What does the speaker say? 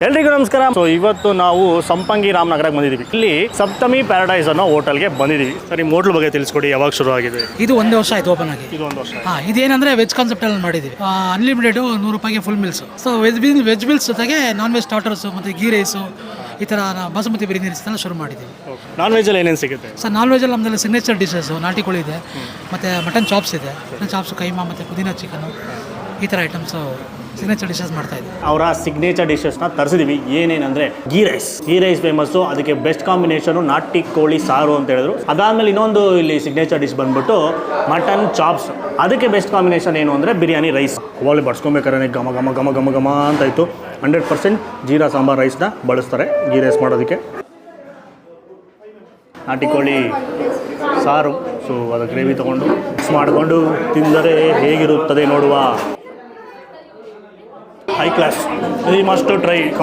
ಎಲ್ರಿಗೂ ನಮಸ್ಕಾರ. ಸೊ ಇವತ್ತು ನಾವು ಸಂಪಂಗಿ ರಾಮನಗರಕ್ಕೆ ಬಂದಿದ್ದೀವಿ. ಇಲ್ಲಿ ಸಪ್ತಮಿ ಪ್ಯಾರಡೈಸ್ ಅನ್ನೋ ಹೋಟೆಲ್ಗೆ ಬಂದಿದ್ದೀವಿ. ಸರ್ ನಿಮ್ಮ ಹೋಟ್ಲ್ ಬಗ್ಗೆ ತಿಳಿಸ್ಕೊಡಿ, ಯಾವಾಗ ಶುರು ಆಗಿದೆ? ಇದು 1 ವರ್ಷ ಆಯ್ತು ಓಪನ್ ಆಗಿ. ಇದು 1 ವರ್ಷ. ಇದೇನಂದ್ರೆ ವೆಜ್ ಕಾನ್ಸೆಪ್ಟ್ ಅಲ್ಲಿ ಮಾಡಿದ್ದೀವಿ. ಅನ್ಲಿಮಿಟೆಡ್ 100 ರೂಪಾಯಿಗೆ full meals. So veg meals ಜೊತೆಗೆ ನಾನ್ ವೆಜ್ ಸ್ಟಾರ್ಟರ್ಸ್ ಮತ್ತೆ ಗೀ ರೈಸು ಈ ಥರ ಬಾಸುಮತಿ ಬಿರಿಯಾನಿ ಎಲ್ಲ ಶುರು ಮಾಡಿದ್ದೀವಿ. ನಾನ್ ವೆಜ್ ಅಲ್ಲಿ ಏನೇನು ಸಿಗುತ್ತೆ ಸರ್? ನಾನ್ ವೆಜ್ ನಮ್ಮದಲ್ಲಿ ಸಿಗ್ನೇಚರ್ ಡಿಶಸ್ ನಾಟಿ ಕೋಳಿ ಇದೆ, ಮತ್ತು ಮಟನ್ ಚಾಪ್ಸ್ ಇದೆ. ಮಟನ್ ಚಾಪ್ಸ್, ಕೈಮಾ ಮತ್ತು ಪುದೀನ ಚಿಕನ್ ಈ ಥರ ಐಟಮ್ಸು ಸಿಗ್ನೇಚರ್ ಡಿಶಸ್ ಮಾಡ್ತಾ ಇದ್ದೀವಿ. ಅವರ ಸಿಗ್ನೇಚರ್ ಡಿಶಸ್ನ ತರಿಸಿದ್ದೀವಿ. ಏನೇನಂದರೆ ಗೀ ರೈಸ್ ಫೇಮಸ್ಸು. ಅದಕ್ಕೆ ಬೆಸ್ಟ್ ಕಾಂಬಿನೇಷನು ನಾಟಿ ಕೋಳಿ ಸಾರು ಅಂತ ಹೇಳಿದ್ರು. ಅದಾದಮೇಲೆ ಇನ್ನೊಂದು ಇಲ್ಲಿ ಸಿಗ್ನೇಚರ್ ಡಿಶ್ ಬಂದ್ಬಿಟ್ಟು ಮಟನ್ ಚಾಪ್ಸ್. ಅದಕ್ಕೆ ಬೆಸ್ಟ್ ಕಾಂಬಿನೇಷನ್ ಏನು ಅಂದರೆ ಬಿರಿಯಾನಿ ರೈಸ್. ಅವಾಗಲೇ ಬಡ್ಸ್ಕೊಬೇಕಾದ್ರೆ ಘಮ ಘಮ ಘಮ ಘಮ ಘಮ ಅಂತ ಇತ್ತು. 100% ಜೀರಾ ಸಾಂಬಾರ್ ರೈಸ್ನ ಬಳಸ್ತಾರೆ ಗೀ ರೈಸ್ ಮಾಡೋದಕ್ಕೆ. ನಾಟಿ ಕೋಳಿ ಸಾರು, ಸೊ ಅದು ಗ್ರೇವಿ ತೊಗೊಂಡು ಮಿಕ್ಸ್ ಮಾಡಿಕೊಂಡು ತಿಂದರೆ ಹೇಗಿರುತ್ತದೆ ನೋಡುವ. High class, we must try.